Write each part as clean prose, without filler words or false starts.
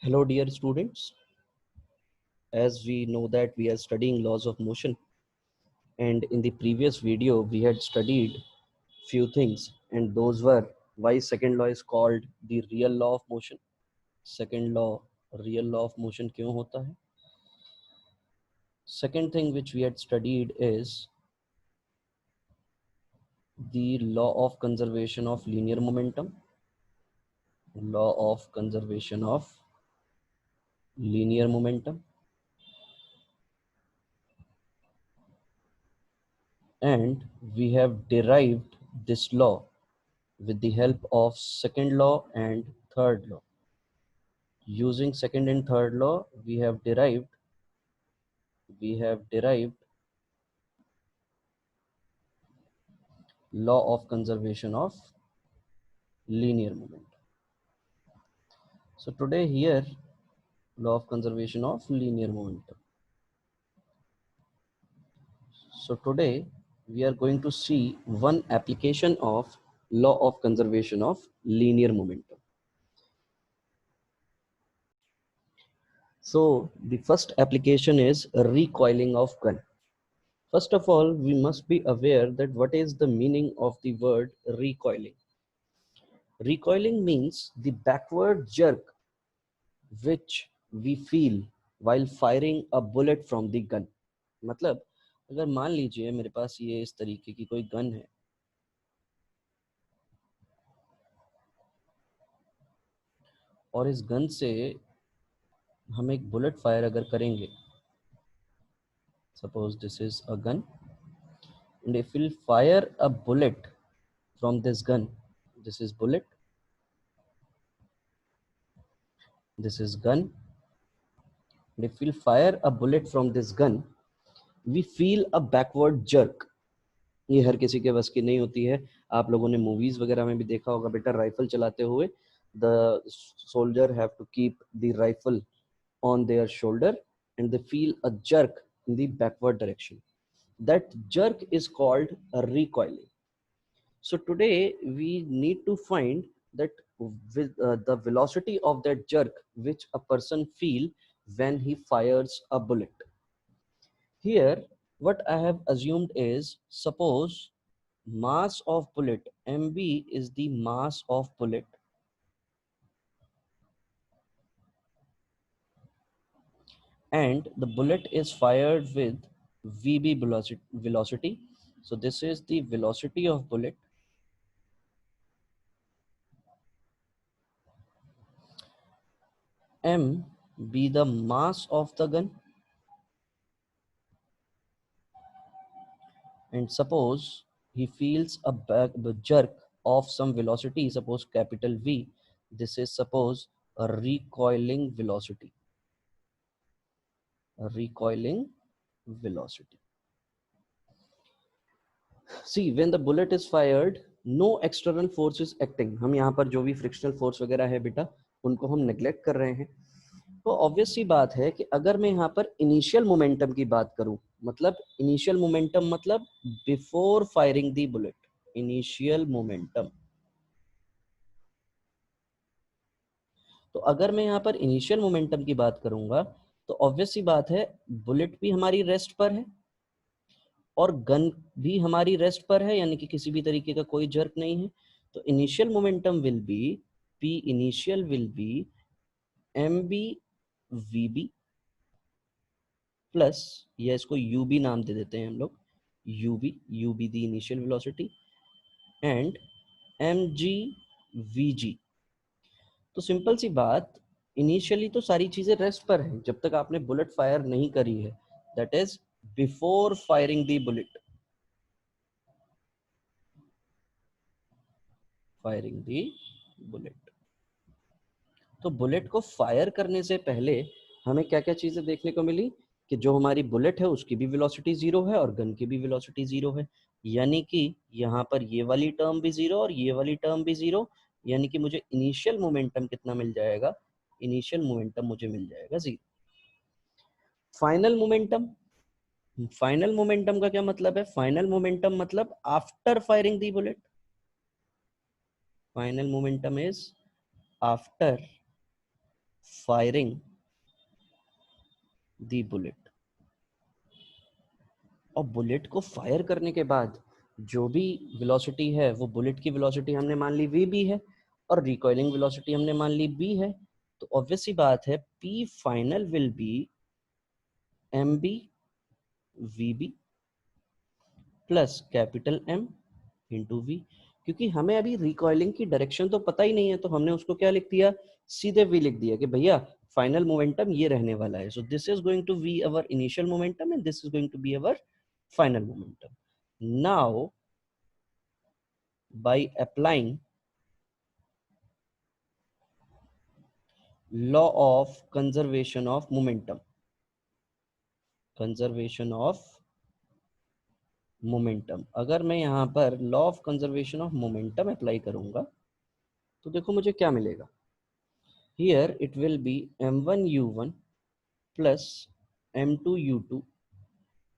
Hello dear students, as we know that we are studying laws of motion, and in the previous video we had studied few things, and those were why second law is called the real law of motion. Second law, real law of motion क्यों होता है? Second thing which we had studied is the law of conservation of linear momentum. Law of conservation of linear momentum. And we have derived this law with the help of second law and third law. Using second and third law, we have derived law of conservation of linear moment. So today here, law of conservation of linear momentum. So today we are going to see one application of law of conservation of linear momentum. So the first application is recoiling of gun. First of all, we must be aware that what is the meaning of the word recoiling. Recoiling means the backward jerk which we feel while firing a bullet from the gun. मतलब अगर मान लीजिए मेरे पास ये इस तरीके की कोई गन है और इस गन से हम एक बुलेट फायर अगर करेंगे, suppose this is a gun, and if we'll fire a bullet from this gun, this is bullet, this is gun, and if we'll fire a bullet from this gun, we feel a backward jerk. ये हर किसी के बस की नहीं होती है. आप लोगों ने मूवीज वगैरह में भी देखा होगा बेटा, राइफल चलाते हुए the soldier have to keep the rifle on their shoulder and they feel a jerk in the backward direction. That jerk is called a recoiling. So today we need to find that with the velocity of that jerk which a person feel when he fires a bullet. Here what I have assumed is, suppose mass of bullet mb is the mass of bullet, and the bullet is fired with vb velocity. So this is the velocity of bullet, m be the mass of the gun, and suppose he feels a jerk of some velocity, suppose capital V. This is suppose a recoiling velocity. A recoiling velocity. See, when the bullet is fired, no external force is acting. हम यहाँ पर जो भी frictional force वगैरह है बेटा, उनको हम neglect कर रहे हैं. तो ऑब्वियस सी बात है कि अगर मैं यहाँ पर इनिशियल मोमेंटम की बात करूं, मतलब इनिशियल मोमेंटम मतलब बिफोर फायरिंग दी बुलेट, इनिशियल मोमेंटम. तो अगर मैं यहाँ पर इनिशियल मोमेंटम की बात करूंगा तो ऑब्वियस सी बात है बुलेट भी हमारी रेस्ट पर है और गन भी हमारी रेस्ट पर है, यानी कि किसी भी तरीके का कोई जर्क नहीं है. तो initial momentum will be P initial will be M B V B plus, या इसको यू बी नाम दे देते हैं हम लोग, U be the initial velocity, and M G V G. तो सिंपल सी बात, इनिशियली तो सारी चीजें रेस्ट पर है जब तक आपने बुलेट फायर नहीं करी है, that is before firing the bullet, firing the bullet. तो बुलेट को फायर करने से पहले हमें क्या क्या चीजें देखने को मिली कि जो हमारी बुलेट है उसकी भी वेलोसिटी जीरो है और गन की भी वेलोसिटी जीरो है, यानी कि यहाँ पर ये वाली टर्म भी जीरो और ये वाली टर्म भी जीरो, यानी कि मुझे इनिशियल मोमेंटम कितना मिल जाएगा, इनिशियल मोमेंटम मुझे मिल जाएगा zero. Final momentum, final momentum का क्या मतलब है? फाइनल मोमेंटम मतलब after firing the bullet. Final momentum is after firing the bullet। और बुलेट को फायर करने के बाद जो भी वेलोसिटी है वो बुलेट की वेलोसिटी हमने मान ली v भी है और रिकॉइलिंग वेलोसिटी हमने मान ली b है, तो ऑब्वियस सी बात है p final will be mb vb plus capital M into v। क्योंकि हमें अभी रिकॉइलिंग की डायरेक्शन तो पता ही नहीं है, तो हमने उसको क्या लिख दिया, सीधे v लिख दिया कि भैया फाइनल मोमेंटम ये रहने वाला है। So this is going to be our initial momentum and this is going to be our final momentum. Now, by applying law of conservation of momentum, अगर मैं यहाँ पर law of conservation of momentum apply करूंगा तो देखो मुझे क्या मिलेगा। Here it will be m1u1 plus m2u2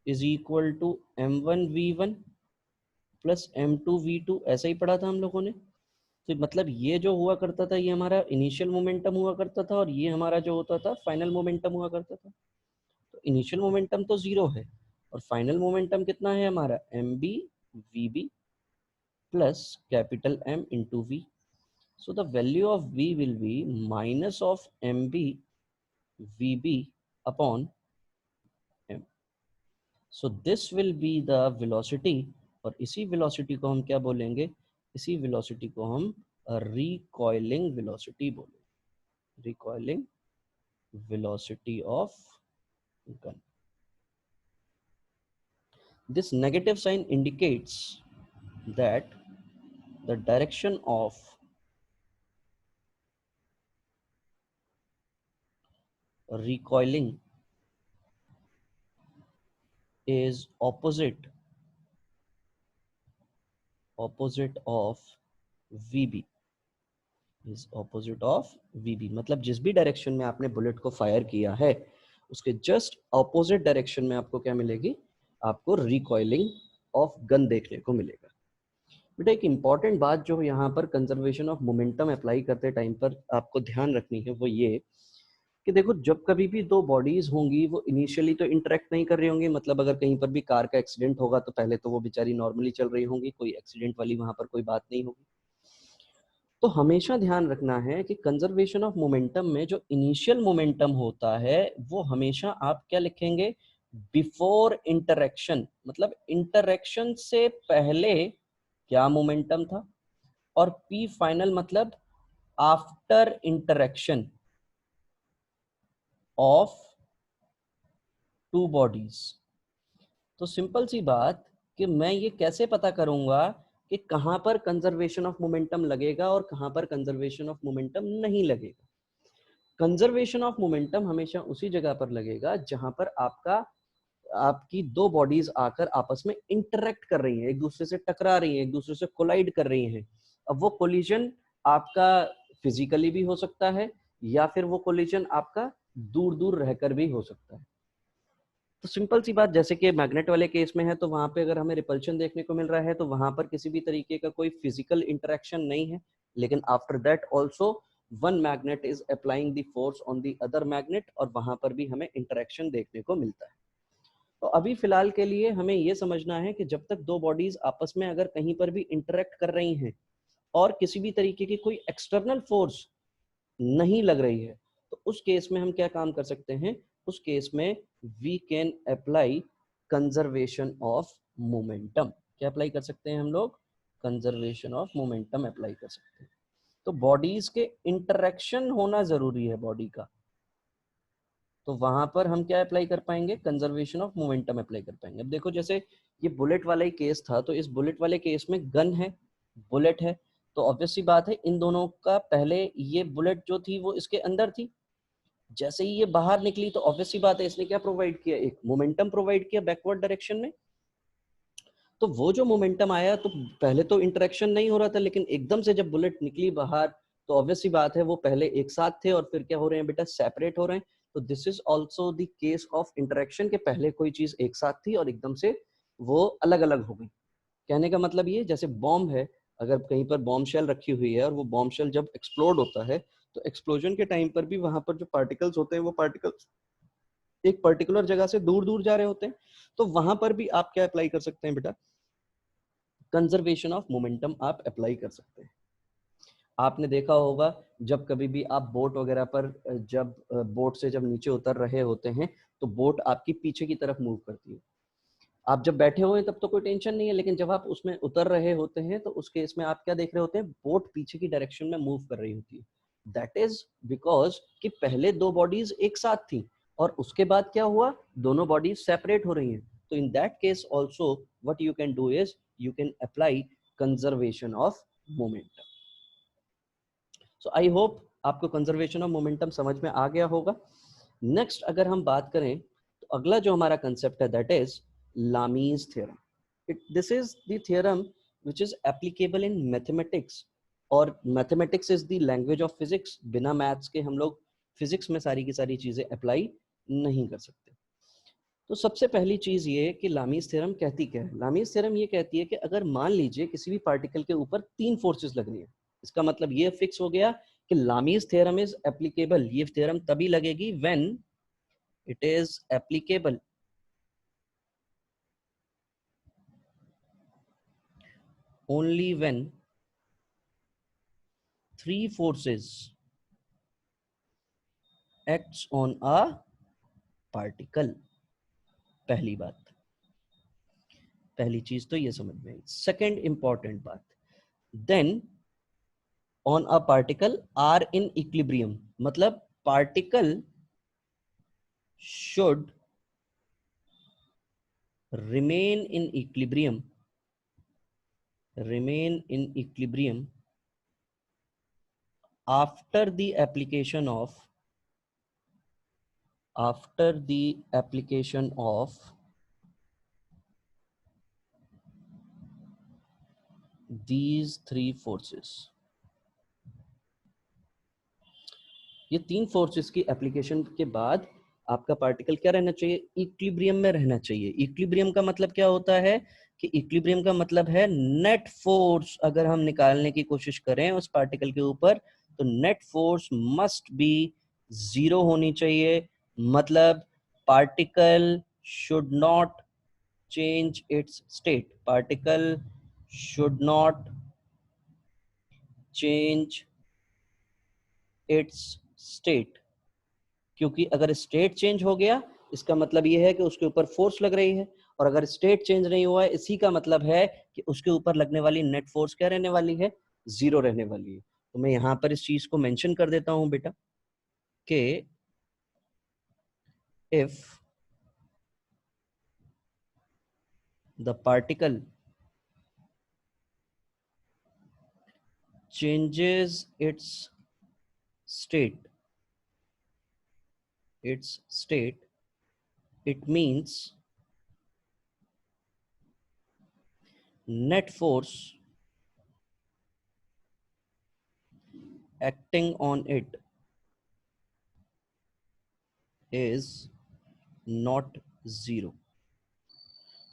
is equal to m1v1 plus m2v2। ऐसा ही पढ़ा था हम लोगों ने। तो मतलब ये जो हुआ करता था ये हमारा इनिशियल मोमेंटम हुआ करता था और ये हमारा जो होता था फाइनल मोमेंटम हुआ करता था। तो इनिशियल मोमेंटम तो 0 है और फाइनल मोमेंटम कितना है हमारा mb vb plus capital M into v। So the value of v will be minus of mb vb upon m। So this will be the velocity और इसी वेलोसिटी को हम क्या बोलेंगे, इसी वेलोसिटी को हम रिकॉइलिंग वेलोसिटी बोलेंगे, recoiling velocity of gun। This negative sign indicates that the direction of recoiling is opposite of VB, is opposite of VB। मतलब जिस भी डायरेक्शन में आपने बुलेट को फायर किया है उसके जस्ट ऑपोजिट डायरेक्शन में आपको क्या मिलेगी, आपको रिकॉइलिंग ऑफ गन देखने को मिलेगा। बेटा एक इंपॉर्टेंट बात जो यहाँ पर कंजर्वेशन ऑफ मोमेंटम अप्लाई करते टाइम पर आपको ध्यान रखनी है वो ये कि देखो जब कभी भी दो बॉडीज होंगी वो इनिशियली तो इंटरेक्ट नहीं कर रही होंगी। मतलब अगर कहीं पर भी कार का एक्सीडेंट होगा तो पहले तो वो बेचारी नॉर्मली चल रही होंगी, कोई एक्सीडेंट वाली वहां पर कोई बात नहीं होगी। तो हमेशा ध्यान रखना है कि कंजर्वेशन ऑफ मोमेंटम में जो इनिशियल मोमेंटम होता है वो हमेशा आप क्या लिखेंगे, बिफोर इंटरेक्शन। मतलब इंटरेक्शन से पहले क्या मोमेंटम था, और पी फाइनल मतलब after interaction of two bodies. तो सिंपल सी बात कि मैं ये कैसे पता करूंगा कि कहां पर कंजर्वेशन ऑफ मोमेंटम लगेगा और कहां पर कंजर्वेशन ऑफ मोमेंटम नहीं लगेगा। कंजर्वेशन ऑफ मोमेंटम हमेशा उसी जगह पर लगेगा जहां पर आपकी दो बॉडीज आकर आपस में इंटरेक्ट कर रही हैं, एक दूसरे से टकरा रही हैं, एक दूसरे से कोलाइड कर रही हैं। अब वो कोलिजन आपका फिजिकली भी हो सकता है या फिर वो कोलिजन आपका दूर दूर रहकर भी हो सकता है। तो सिंपल सी बात, जैसे कि मैग्नेट वाले केस में है तो वहां पे अगर हमें रिपल्शन देखने को मिल रहा है तो वहां पर किसी भी तरीके का कोई फिजिकल इंटरेक्शन नहीं है, लेकिन after that also one magnet is applying the force on the other magnet और वहां पर भी हमें इंटरेक्शन देखने को मिलता है। तो अभी फिलहाल के लिए हमें यह समझना है कि जब तक दो बॉडीज आपस में अगर कहीं पर भी इंटरेक्ट कर रही हैं और किसी भी तरीके की कोई एक्सटर्नल फोर्स नहीं लग रही है तो उस केस में हम क्या काम कर सकते हैं, उस केस में we can apply conservation of momentum. क्या अप्लाई कर सकते हैं हम लोग, कंजर्वेशन ऑफ मोमेंटम अप्लाई कर सकते हैं। तो बॉडीज के इंटरेक्शन होना जरूरी है बॉडी का, तो वहां पर हम क्या अप्लाई कर पाएंगे, कंजर्वेशन ऑफ मोमेंटम अप्लाई कर पाएंगे। अब देखो जैसे ये बुलेट वाला ही केस था, तो इस बुलेट वाले केस में गन है, बुलेट है, तो ऑब्वियस सी बात है इन दोनों का पहले ये बुलेट जो थी वो इसके अंदर थी, जैसे ही ये बाहर निकली तो ऑब्वियस सी बात है इसने क्या प्रोवाइड किया, एक मोमेंटम प्रोवाइड किया बैकवर्ड डायरेक्शन में। तो वो जो मोमेंटम आया तो पहले तो इंटरेक्शन नहीं हो रहा था, लेकिन एकदम से जब बुलेट निकली बाहर तो ऑब्वियस सी बात है वो पहले एक साथ थे और फिर क्या हो रहे हैं बेटा, सेपरेट हो रहे हैं। तो this is also the case of interaction के पहले कोई चीज एक साथ थी और एकदम से वो अलग अलग हो गई। कहने का मतलब ये, जैसे बॉम्ब है, अगर कहीं पर बॉम्ब शेल रखी हुई है और वो बॉम्ब शेल जब एक्सप्लोड होता है तो एक्सप्लोजन के टाइम पर भी वहां पर जो पार्टिकल्स होते हैं वो पार्टिकल्स एक पर्टिकुलर जगह से दूर दूर जा रहे होते हैं, तो वहां पर भी आप क्या अप्लाई कर सकते हैं बेटा, कंजर्वेशन ऑफ मोमेंटम आप अप्लाई कर सकते हैं। आपने देखा होगा जब कभी भी आप बोट वगैरह पर जब बोट से जब नीचे उतर रहे होते हैं तो बोट आपकी पीछे की तरफ मूव करती है। आप जब बैठे हुए हैं तब तो कोई टेंशन नहीं है, लेकिन जब आप उसमें उतर रहे होते हैं तो उस केस में आप क्या देख रहे होते हैं, बोट पीछे की डायरेक्शन में मूव कर रही होती है। दैट इज बिकॉज कि पहले दो बॉडीज एक साथ थी और उसके बाद क्या हुआ, दोनों बॉडीज सेपरेट हो रही हैं। तो in that case also what you can do is you can apply conservation of momentum. So I hope आपको कंजर्वेशन ऑफ मोमेंटम समझ में आ गया होगा। नेक्स्ट अगर हम बात करें तो अगला जो हमारा कंसेप्ट है that is Lami's theorem. This is the theorem which is applicable in mathematics, और mathematics is the language of physics. बिना मैथ्स के हम लोग फिजिक्स में सारी की सारी चीजें अप्लाई नहीं कर सकते। तो सबसे पहली चीज ये कि लामीज थ्योरम कहती क्या है। लामीज थ्योरम ये कहती है कि अगर मान लीजिए किसी भी पार्टिकल के ऊपर तीन फोर्सेस लग रही है, इसका मतलब ये फिक्स हो गया कि लामीज थ्योरम इज एप्लीकेबल। ये थ्योरम तभी लगेगी when it is applicable only when three forces acts on a particle. पहली बात, पहली चीज तो ये समझ में आई। सेकेंड इंपॉर्टेंट बात, then on a particle are in equilibrium, मतलब particle should remain in equilibrium after the application of these three forces। ये तीन फोर्सेस की एप्लीकेशन के बाद आपका पार्टिकल क्या रहना चाहिए, इक्विलिब्रियम में रहना चाहिए। इक्विलिब्रियम का मतलब क्या होता है कि इक्विलिब्रियम का मतलब है नेट फोर्स अगर हम निकालने की कोशिश करें उस पार्टिकल के ऊपर तो net force must be zero होनी चाहिए। मतलब particle should not change it's state, particle should not change it's state. क्योंकि अगर स्टेट चेंज हो गया इसका मतलब ये है कि उसके ऊपर फोर्स लग रही है, और अगर स्टेट चेंज नहीं हुआ है इसी का मतलब है कि उसके ऊपर लगने वाली नेट फोर्स क्या रहने वाली है, जीरो रहने वाली है। तो मैं यहां पर इस चीज को मेंशन कर देता हूं बेटा कि if the particle changes state its state it means net force acting on it is not zero।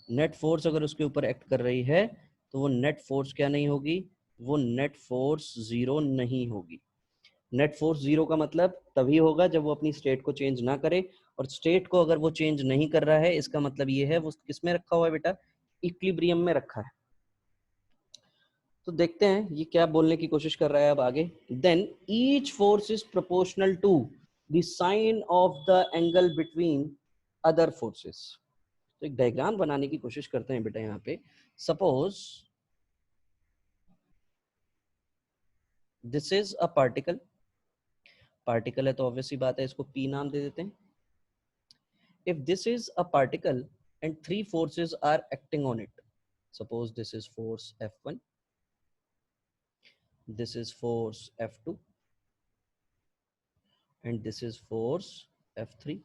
Net force अगर उसके ऊपर एक्ट कर रही है तो वो नेट फोर्स क्या नहीं होगी, वो नेट फोर्स जीरो नहीं होगी। नेट फोर्स जीरो का मतलब तभी होगा जब वो अपनी स्टेट को चेंज ना करे, और स्टेट को अगर वो चेंज नहीं कर रहा है इसका मतलब ये है वो किस में रखा हुआ है बेटा, इक्विलिब्रियम में रखा है। तो देखते हैं ये क्या बोलने की कोशिश कर रहा है अब आगे। Then each force is proportional to the sine of the angle between other forces. तो एक डायग्राम बनाने की कोशिश करते हैं बेटा यहाँ पे। Suppose this is a particle, particle है तो ऑब्वियसली बात है इसको पी नाम दे देते हैं। If this is a particle and three forces are acting on it, suppose this is force F1, this is force F2 and this is force F3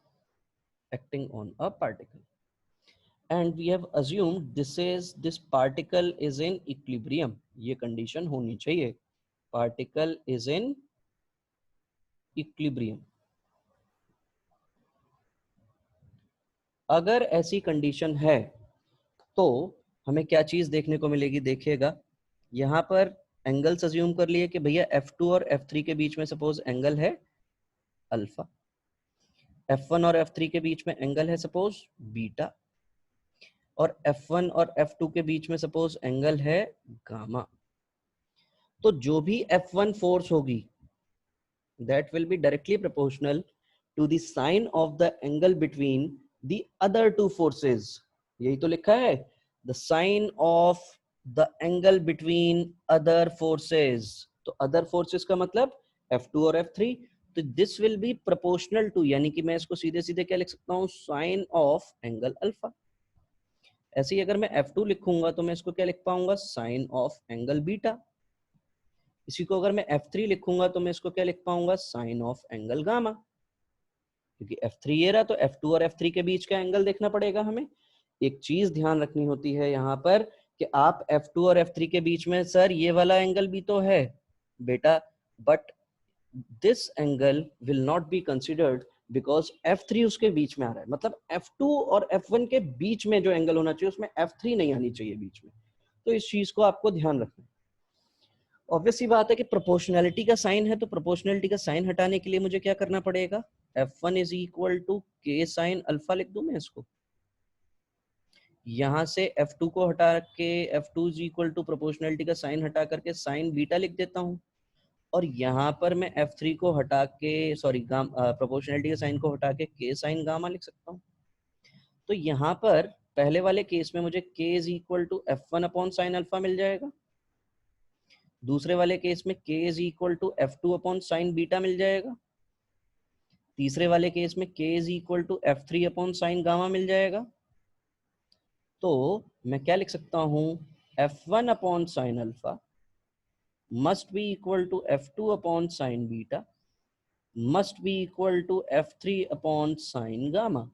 acting on a particle, and we have assumed this particle is in equilibrium। ये condition होनी चाहिए, particle is in equilibrium। अगर ऐसी condition है तो हमें क्या चीज देखने को मिलेगी, देखिएगा यहाँ पर एंगल्स अज्यूम कर लिए कि भैया F2 और F3 के बीच में सपोज एंगल है अल्फा, F1 और F3 के बीच में एंगल है सपोज बीटा, और F1 और F2 के बीच में सपोज एंगल है गामा। तो जो भी F1 फोर्स होगी that will be directly proportional to the sine of the angle between the other two forces। यही तो लिखा है, the sine of the angle between other forces। तो other forces का मतलब F2 और F3। तो this will be proportional to, यानी कि मैं इसको सीधे सीधे क्या लिख सकता हूँ, sine of angle अल्फा। ऐसे ही अगर मैं F2 लिखूंगा तो मैं इसको क्या लिख पाऊंगा, sine of angle बीटा। इसी को अगर मैं F3 लिखूंगा तो मैं इसको क्या लिख पाऊंगा, साइन ऑफ एंगल गामा। क्योंकि F3 ये रहा तो F2 और F3 के बीच का एंगल देखना पड़ेगा हमें। एक चीज ध्यान रखनी होती है यहाँ पर कि आप F2 और F3 के बीच में, सर ये वाला एंगल भी तो है बेटा, but this angle will not be considered because F3 उसके बीच में आ रहा है। मतलब F2 और F1 के बीच में जो एंगल होना चाहिए उसमें F3 नहीं आनी चाहिए बीच में। तो इस चीज को आपको ध्यान रखना है। ऑब्वियस सी बात है कि प्रोपोर्शनैलिटी का साइन है, तो प्रोपोर्शनैलिटी का साइन हटाने के लिए मुझे क्या करना पड़ेगा, F1 इज इक्वल टू के साइन अल्फा लिख दूं मैं इसको। यहां से F2 को हटा के F2 is equal to proportionality का साइन हटा करके साइन बीटा लिख देता हूं, और यहाँ पर मैं F3 को हटा के, सॉरी प्रोपोर्शनैलिटी के साइन को हटा के साइन गामा लिख सकता हूँ। तो यहाँ पर पहले वाले केस में मुझे K is equal to F1 upon sine alpha मिल जाएगा, दूसरे वाले केस में K is equal to F2 upon sine beta मिल जाएगा, तीसरे वाले केस में K is equal to F3 upon sine gamma मिल जाएगा। तो मैं क्या लिख सकता हूं, F1 upon sine alpha must be equal to F2 upon sine beta must be equal to F3 upon sine gamma,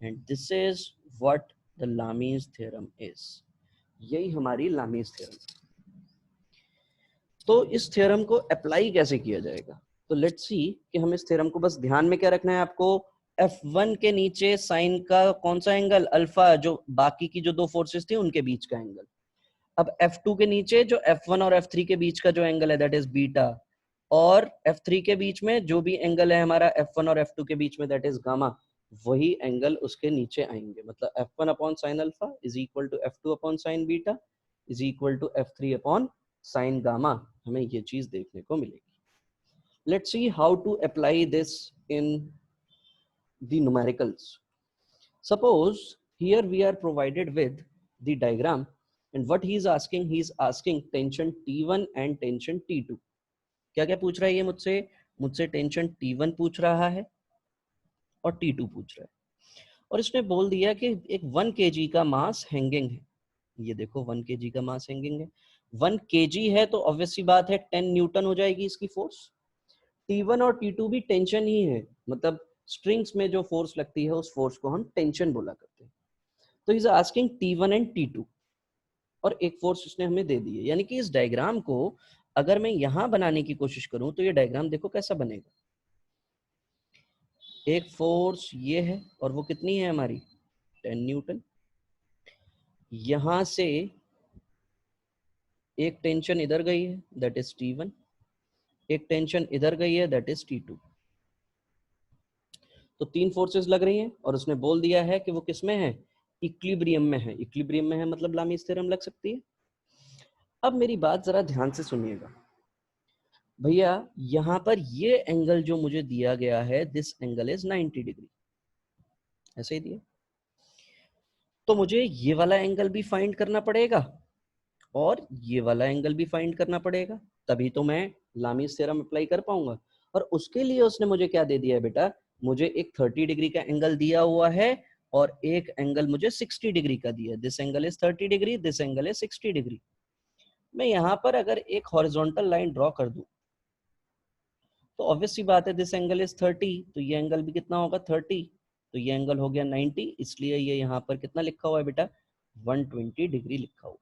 and this is what the Lami's theorem is. यही हमारी लामीज थ्योरम। तो इस थ्योरम को apply कैसे किया जाएगा, तो let's see कि हम इस थ्योरम को, बस ध्यान में क्या रखना है आपको, F1 के नीचे साइन का कौन सा एंगल, अल्फा, जो बाकी की जो दो फोर्सेस थी उनके बीच का एंगल। अब F2 के नीचे जो F1 और F3 के बीच का जो एंगल है दैट इज बीटा, और F3 के बीच में जो भी एंगल है हमारा F1 और F2 के बीच में दैट इज गामा, वही एंगल उसके नीचे आएंगे। मतलब F1 upon sine alpha is equal to F2 upon sine beta is equal to F3 upon sine gamma. हमें ये चीज देखने को मिलेगी। Let's see how to apply this in the numericals. Suppose here we are provided with the diagram, and what he is asking tension T1 and tension T2। क्या क्या पूछ रहा है ये मुझसे, मुझसे टेंशन T1 पूछ रहा है और T2 पूछ रहा है, और इसने बोल दिया कि एक 1 kg का मास हैंगिंग है। ये देखो 1 kg का मास हैंगिंग है, 1 kg है तो ऑब्वियस सी बात है 10 न्यूटन हो जाएगी इसकी फोर्स। T1 और T2 भी टेंशन ही है, मतलब स्ट्रिंग्स में जो फोर्स लगती है उस फोर्स को हम टेंशन बोला करते हैं। तो is asking T1 and T2, और एक फोर्स इसने हमें दे दी है। यानी कि इस डायग्राम को अगर मैं यहां बनाने की कोशिश करूं तो ये डायग्राम देखो कैसा बनेगा। एक फोर्स ये है और वो कितनी है हमारी 10 न्यूटन, यहां से एक टेंशन इधर गई है दैट इज T1, एक टेंशन इधर गई है दैट इज T2। तो 3 फोर्सेस लग रही हैं, और उसने बोल दिया है कि वो किसमें है, इक्विलिब्रियम में है। इक्विलिब्रियम में है मतलब लामीज थ्योरम लग सकती है। अब मेरी बात जरा ध्यान से सुनिएगा भैया, यहां पर ये एंगल जो मुझे दिया गया है दिस एंगल इज 90 डिग्री, ऐसे ही दिया। तो मुझे ये वाला एंगल भी फाइंड करना पड़ेगा और ये वाला एंगल भी फाइंड करना पड़ेगा, तभी तो मैं लामीज थ्योरम अप्लाई कर पाऊंगा। और उसके लिए उसने मुझे क्या दे दिया है बेटा, मुझे एक 30 डिग्री का एंगल दिया हुआ है और एक एंगल मुझे 60 डिग्री का दिया है। This angle is 30 degree, this angle is 60 degree. मैं यहाँ पर अगर एक हॉरिजॉन्टल लाइन ड्रॉ कर दूं तो ऑब्वियस सी बात है दिस एंगल इज 30, तो ये एंगल भी कितना होगा 30, तो ये एंगल हो गया 90, इसलिए ये यहाँ पर कितना लिखा हुआ है बेटा 120 डिग्री लिखा हुआ।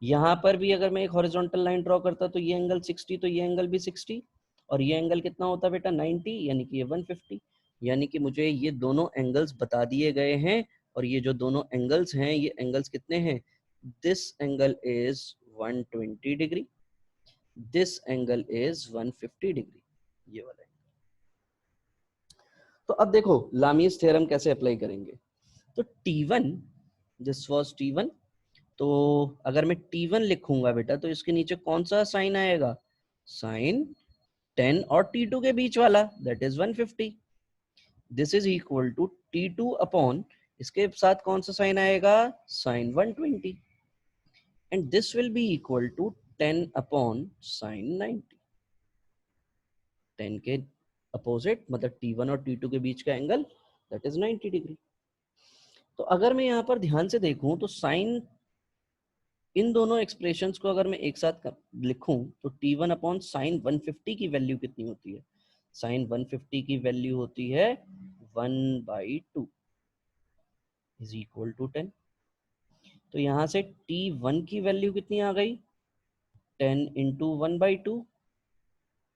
यहाँ पर भी अगर मैं एक हॉरिजॉन्टल लाइन ड्रॉ करता तो ये एंगल 60, तो ये एंगल भी 60, और ये एंगल कितना होता बेटा 90, यानी कि ये 150। यानी कि मुझे ये दोनों एंगल्स बता दिए गए हैं, और ये जो दोनों एंगल्स हैं ये एंगल्स कितने हैं, this angle is 120 degree, this angle is 150 degree, ये वाला। तो अब देखो लामीज थ्योरम कैसे अप्लाई करेंगे। तो T1, दिस वाज T1, तो अगर मैं T1 लिखूंगा बेटा तो इसके नीचे कौन सा साइन आएगा, साइन 10 और T2 के बीच वाला, that is 150। This is equal to T2 upon, इसके साथ कौन सा साइन आएगा, sine 120, and this will be equal to 10 upon sine 90। 10 के अपोजिट मतलब T1 और T2 के बीच का एंगल, दैट इज 90 डिग्री। तो अगर मैं यहाँ पर ध्यान से देखूं तो साइन, इन दोनों एक्सप्रेशंस को अगर मैं एक साथ लिखूं तो T1 अपॉन साइन 150 की वैल्यू कितनी होती है, साइन 150 की वैल्यू होती है 1/2 इज इक्वल टू 10। तो यहाँ से T1 की वैल्यू कितनी आ गई, 10 into 1/2,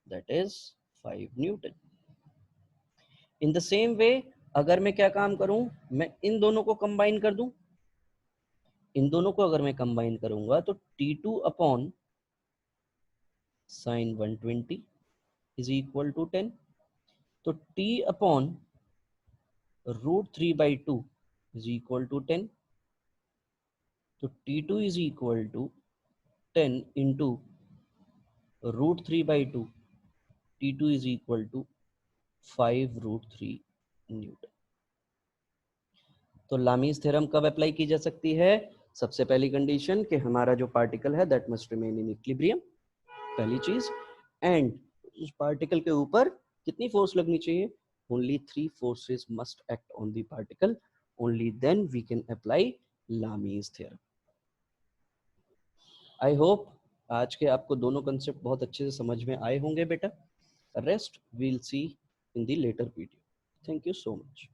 that is 5 Newton. In the same way अगर मैं क्या काम करूं, मैं इन दोनों को कंबाइन कर दूं, इन दोनों को अगर मैं कंबाइन करूंगा तो T2 upon sine 120 is equal to 10। तो T upon √3/2 is equal to 10। तो T2 is equal to 10 into √3/2, T2 is equal to 5√3 newton. तो लामीज थ्योरम कब अप्लाई की जा सकती है, सबसे पहली कंडीशन कि हमारा जो पार्टिकल है that must remain in equilibrium, पहली चीज, एंड उस पार्टिकल के ऊपर कितनी फोर्स लगनी चाहिए, only 3 forces must act on the particle, only then we can apply Lami's theorem। I hope आज के आपको दोनों कंसेप्ट बहुत अच्छे से समझ में आए होंगे बेटा। Rest we'll see in the later video. Thank you so much.